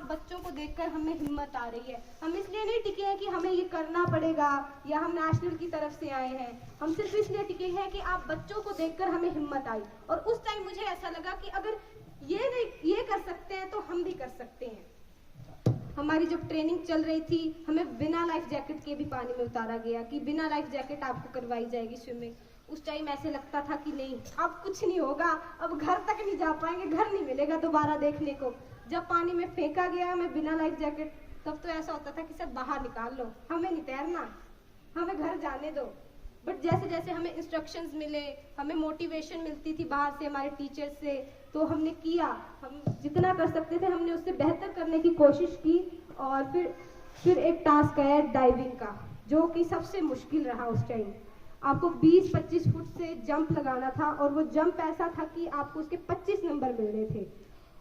बच्चों को देखकर हमें हिम्मत आ रही है। हम इसलिए नहीं टिके हैं कि हमें ये करना पड़ेगा या हम नेशनल की तरफ से आए हैं, हम सिर्फ इसलिए टिके हैं कि आप बच्चों को देखकर हमें हिम्मत आई। और उस टाइम मुझे ऐसा लगा कि अगर ये कर सकते हैं तो हम भी कर सकते हैं। हमारी जब ट्रेनिंग चल रही थी, हमें बिना लाइफ जैकेट के भी पानी में उतारा गया कि बिना लाइफ जैकेट आपको करवाई जाएगी स्विमिंग। उस टाइम ऐसे लगता था कि नहीं, अब कुछ नहीं होगा, अब घर तक नहीं जा पाएंगे, घर नहीं मिलेगा दोबारा देखने को। जब पानी में फेंका गया हमें बिना लाइफ जैकेट, तब तो ऐसा होता था कि सर बाहर निकाल लो, हमें नहीं तैरना, हमें घर जाने दो। बट जैसे जैसे हमें इंस्ट्रक्शंस मिले, हमें मोटिवेशन मिलती थी बाहर से, हमारे टीचर से, तो हमने किया, हम जितना कर सकते थे हमने उससे बेहतर करने की कोशिश की। और फिर एक टास्क आया डाइविंग का, जो कि सबसे मुश्किल रहा उस टाइम। आपको 20-25 फुट से जंप लगाना था और वो जंप ऐसा था कि आपको उसके 25 नंबर मिलने थे।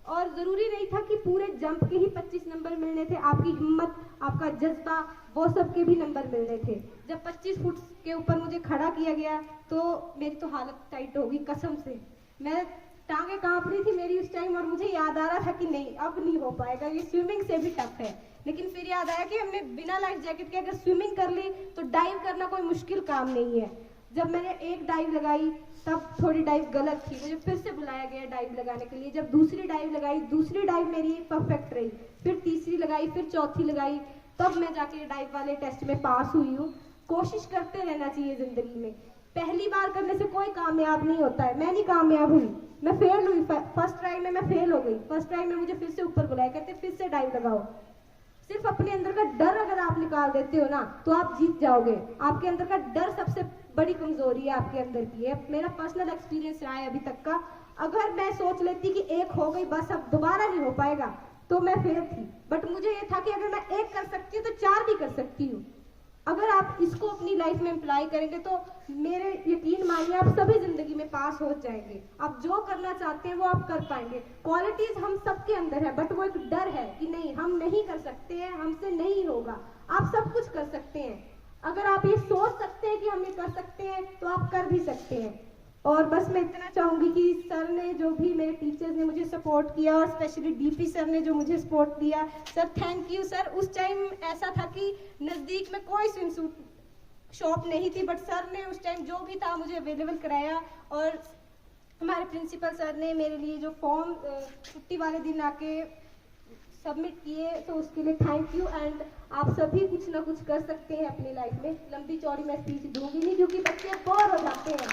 और ज़रूरी नहीं था कि पूरे जंप के ही 25 नंबर मिलने थे, आपकी हिम्मत, आपका जज्बा, वो सब के भी नंबर मिलने थे। जब 25 फुट के ऊपर मुझे खड़ा किया गया तो मेरी तो हालत टाइट हो गई कसम से। मैं टांगे कांप रही थी मेरी उस टाइम, और मुझे याद आ रहा था कि नहीं, अब नहीं हो पाएगा, ये स्विमिंग से भी टफ है। लेकिन फिर याद आया कि हमने बिना लाइफ जैकेट के अगर स्विमिंग कर ली तो डाइव करना कोई मुश्किल काम नहीं है। जब मैंने एक डाइव लगाई तब थोड़ी डाइव गलत थी, मुझे फिर से बुलाया गया डाइव लगाने के लिए। जब दूसरी डाइव लगाई, दूसरी डाइव मेरी परफेक्ट रही, फिर तीसरी लगाई, फिर चौथी लगाई, तब मैं जाके डाइव वाले टेस्ट में पास हुई हूँ। कोशिश करते रहना चाहिए जिंदगी में, पहली बार करने से कोई कामयाब नहीं होता है। मैं नहीं कामयाब हुई, मैं फेल हुई, फर्स्ट ट्राई में मैं फेल हो गई। फर्स्ट ट्राई में मुझे फिर से ऊपर बुलाया, कहते फिर से डाइव लगाओ। सिर्फ अपने अंदर का डर अगर आप निकाल देते हो ना तो आप जीत जाओगे। आपके अंदर का डर सबसे बड़ी कमजोरी है आपके अंदर की है, मेरा पर्सनल एक्सपीरियंस रहा है अभी तक का। अगर मैं सोच लेती कि एक हो गई बस अब दोबारा नहीं हो पाएगा तो मैं फेल थी। बट मुझे ये था कि अगर मैं एक कर सकती हूँ तो 4 भी कर सकती हूँ। अगर आप इसको अपनी लाइफ में अप्लाई करेंगे तो मेरे यकीन मानिए आप सभी जिंदगी में पास हो जाएंगे। आप जो करना चाहते हैं वो आप कर पाएंगे। क्वालिटीज हम सबके अंदर है, बट वो एक डर है कि नहीं हम नहीं कर सकते हैं, हमसे नहीं होगा। आप सब कुछ कर सकते हैं। अगर आप ये सोच सकते हैं कि हम ये कर सकते हैं तो आप कर भी सकते हैं। और बस मैं इतना चाहूंगी कि सर ने, जो भी मेरे टीचर्स ने मुझे सपोर्ट किया, और स्पेशली डीपी सर ने जो मुझे सपोर्ट दिया, सर थैंक यू सर। उस टाइम ऐसा था कि नज़दीक में कोई स्विम सूट शॉप नहीं थी, बट सर ने उस टाइम जो भी था मुझे अवेलेबल कराया। और हमारे प्रिंसिपल सर ने मेरे लिए जो फॉर्म छुट्टी वाले दिन आके सबमिट किए, तो उसके लिए थैंक यू। एंड आप सभी कुछ ना कुछ कर सकते हैं अपनी लाइफ में। लंबी चौड़ी मैं स्पीच दूंगी नहीं क्योंकि बच्चे बोर हो जाते हैं।